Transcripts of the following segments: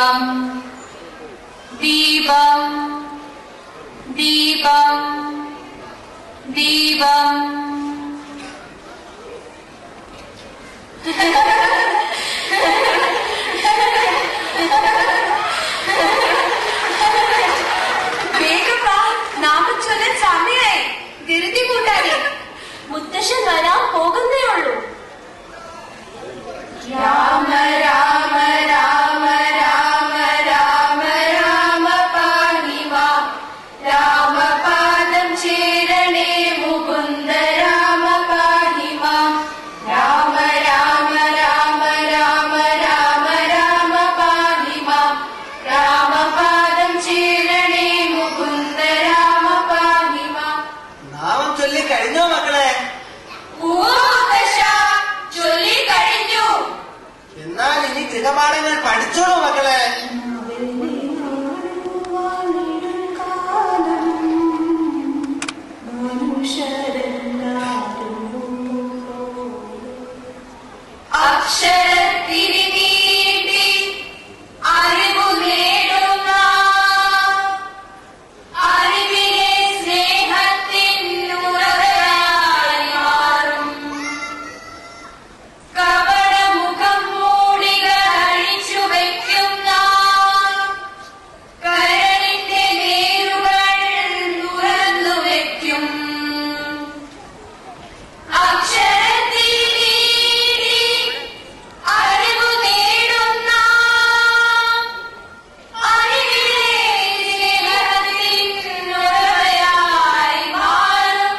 ദീപം ദീപം ദീപം ദീപം വേഗം വാ, നാമം ചൊല്ലാൻ സമയായി. ധൃതി കൂട്ടാതെ. മുത്തശ്ശൻ വരാൻ പോകുന്നേ ഉള്ളൂ. രാമ രാമ രാമ രാമ രാമ രാമ പാഹി മാം. രാമപാദം ചേരണേ മുകുന്ദ രാമ പാഹി മാം. രാമ രാമ രാമ രാമ രാമ രാമ പാഹി മാം. രാമപാദം ചേരണേ മുകുന്ദ രാമ പാഹി മാം. നാമം ചൊല്ലി കഴിഞ്ഞോ മക്കളെ? ചൊല്ലി കഴിഞ്ഞു. എന്നാൽ ഇനി ഗൃഹപാഠങ്ങൾ പഠിച്ചോളൂ മക്കളെ. അക്ഷരത്തിരി നീട്ടി അറിവു നേടുന്ന അറിവിലെ സ്നേഹത്തിനുറവയായി മാറും. കപടമുഖം മൂടികൾ അഴിച്ചു വയ്ക്കുന്ന കരളിന്റെ വേരുകൾ തുറന്നു വയ്ക്കും. അക്ഷരത്തിൽ നീട്ടി അറിവു നേടുന്ന അറിവിലെ സ്നേഹത്തിനുറവയായി മാറും.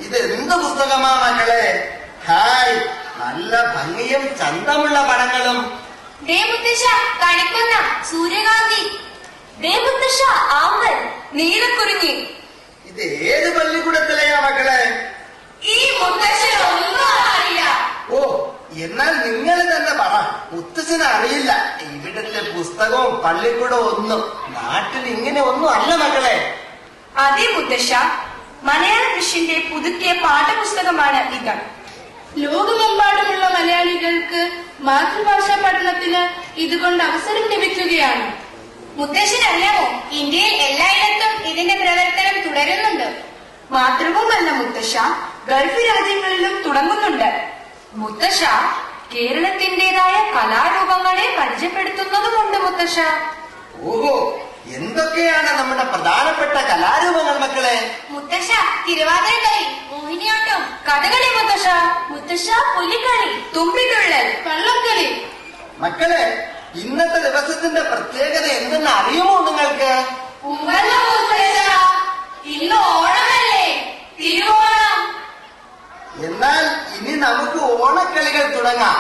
ഇതെന്ത് പുസ്തകമാ മക്കളെ? ഹായ്, നല്ല ഭംഗിയും ചന്തമുള്ള പടങ്ങളും. ദേ മുത്തശ്ശ കണിക്കുന്ന സൂര്യകാന്തി. ദേ മുത്തശ്ശ ആമ്പൽ നീലക്കുറിഞ്ഞി. ഇത് ഏത് പള്ളിക്കൂടത്തിലെയാ മക്കളെ? ഈ മുത്തശ്ശൻ ഒന്നും അറിയില്ല. ഓ, എന്നാൽ നിങ്ങൾ തന്നെ പറ. മുത്തച്ഛന് അറിയില്ല. ഇവിടത്തെ പുസ്തകവും പള്ളിക്കൂടവും ഒന്നും നാട്ടിൽ ഇങ്ങനെ ഒന്നും അല്ല മക്കളെ. അതേ മുത്തശ്ശ, മലയാള മിഷന്റെ പുതുക്കിയ പാഠപുസ്തകമാണ് ഇത്. ലോകമെമ്പാടുമുള്ള മലയാളികൾക്ക് മാതൃഭാഷാ പഠനത്തിന് ഇതുകൊണ്ട് അവസരം ലഭിക്കുകയാണ്. മുത്തശ്ശൻ അറിയാമോ, ഇന്ത്യയിൽ എല്ലായിടത്തും ഇതിന്റെ പ്രവർത്തനം തുടരുന്നുണ്ട്. മാത്രവുമല്ല മുത്തശ്ശ, ഗൾഫ് രാജ്യങ്ങളിലും തുടങ്ങുന്നുണ്ട്. മുത്തശ്ശ, കേരളത്തിന്റേതായ കലാരൂപങ്ങളെ പരിചയപ്പെടുത്തുന്നതുമുണ്ട് മുത്തശ്ശ. ഓഹോ, എന്തൊക്കെയാണ് നമ്മുടെ പ്രധാനപ്പെട്ട കലാരൂപങ്ങൾ മക്കളെ? മുത്തശ്ശ, തിരുവാതിരക്കളി, മോഹിനിയാട്ടം, കഥകളി മുത്തശ്ശ. മുത്തശ്ശ, പുലിക്കളി, തുമ്പിതുള്ളൽ, വള്ളംകളി. മക്കളെ, ഇന്നത്തെ ദിവസത്തിന്റെ പ്രത്യേകത എന്തെന്ന് അറിയുമോ നിങ്ങൾക്ക്? ഇന്ന് ഓണമല്ലേ, തിരുവോണം. എന്നാൽ ഇനി നമുക്ക് ഓണക്കളികൾ തുടങ്ങാം.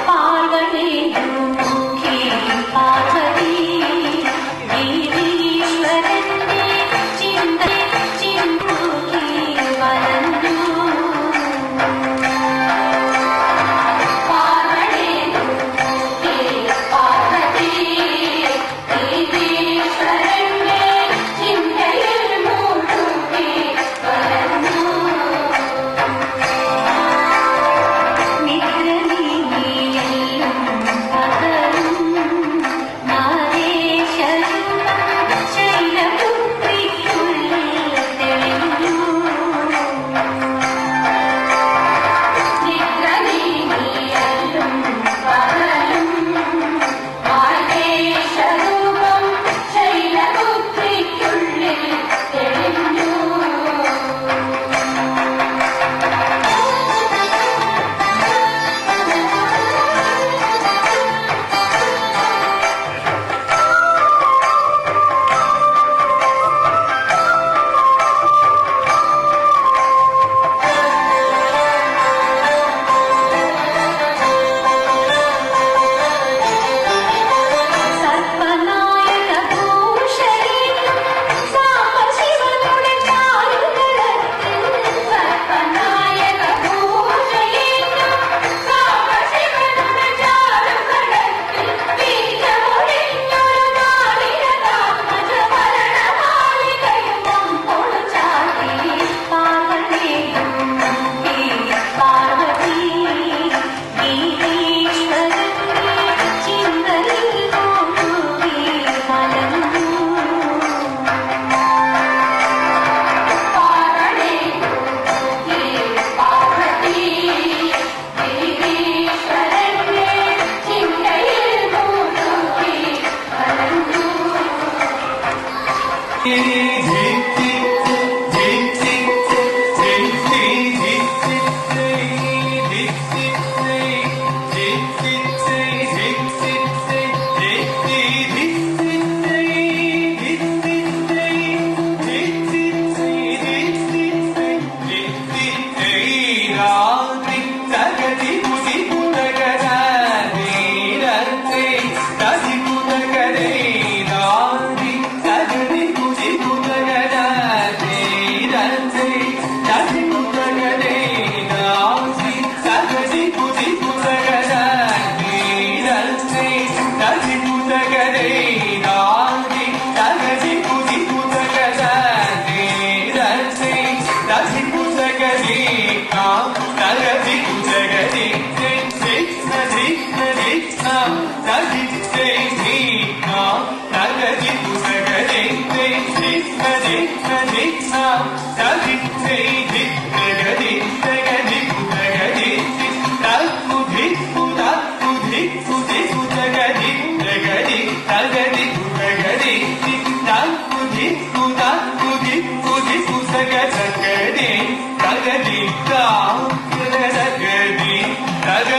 പാർവതി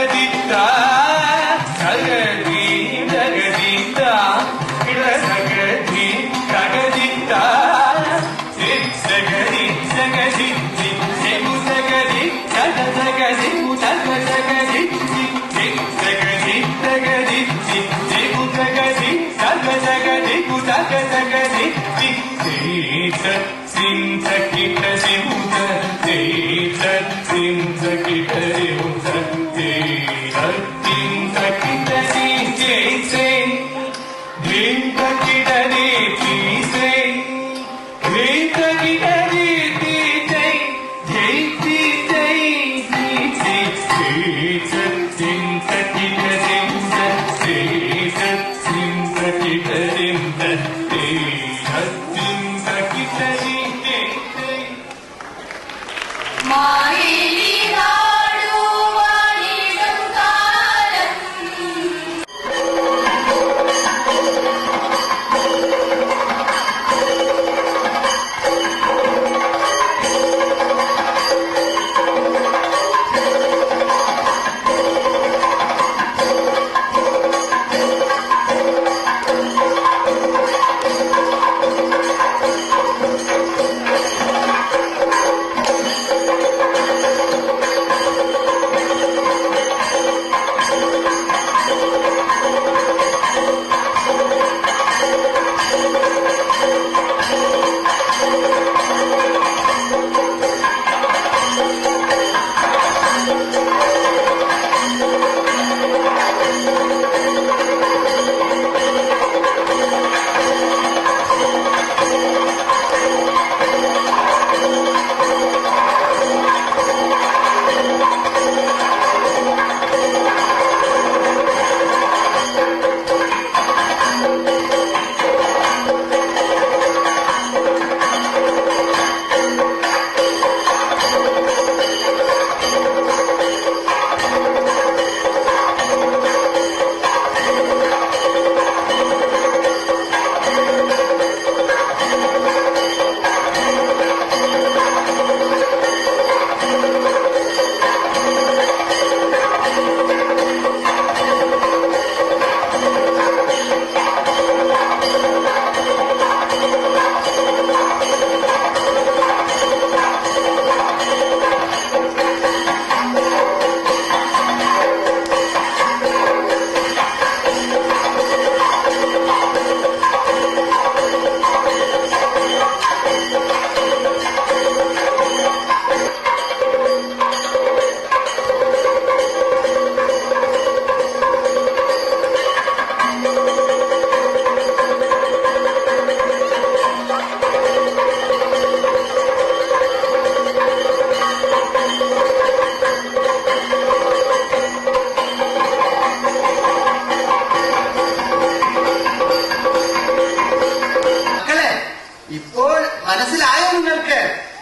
തകതിത്ത തകതി തകതിത്ത തകതി തകതിത്ത തകതി തകതി ചെമു തകതി തകതകതി തകതകതി തകതി തകതി ചെമു തകതി തകതകതി തകതകതി സിംസകിത സിമുത സിംസകിത സിമുത സിംസകിത സിംസേ ധിംസകിത രീതിസേ ധിംസകിത രീതിസേ ജൈതിസേ സിംസകിത സിമുത സിംസകിത സിമുത മാവേലി നാടുവാണിടും കാലം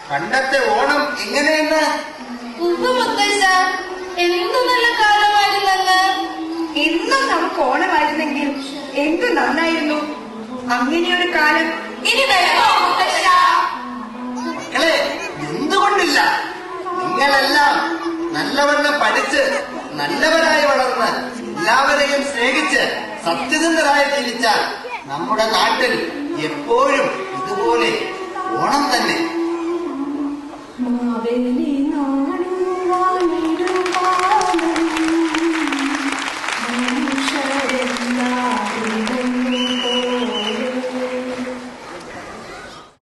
പണ്ടത്തെ ഓണം എങ്ങനെയെന്ന്? ഉവ്വ് മുത്തശ്ശ, എന്തു നല്ല കാലമായിരുന്നല്ല. എന്നും നമുക്ക് ഓണമായിരുന്നെങ്കിൽ എന്തു നന്നായിരുന്നു. അങ്ങനെയൊരു കാലം ഇനി വരുമോ മുത്തശ്ശ? മക്കളെ, എന്തുകൊണ്ടില്ല? നിങ്ങളെല്ലാം നല്ലവണ്ണം പഠിച്ച് നല്ലവരായി വളർന്ന് എല്ലാവരെയും സ്നേഹിച്ച് സത്യസന്ധരായി ജീവിച്ചാൽ നമ്മുടെ നാട്ടിൽ എപ്പോഴും ഇതുപോലെ ഓണം തന്നെ. മാവേലി നാടുവാണി